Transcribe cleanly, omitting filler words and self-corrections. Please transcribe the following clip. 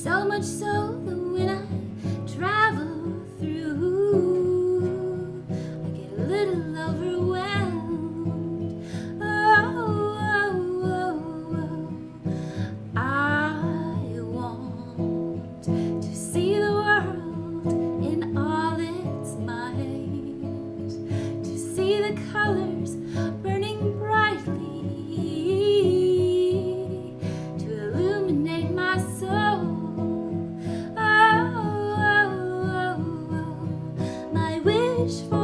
So much so that when I travel through, I get a little overwhelmed. I want to see the world in all its might, to see the colors burning brightly, to illuminate my soul. My wish for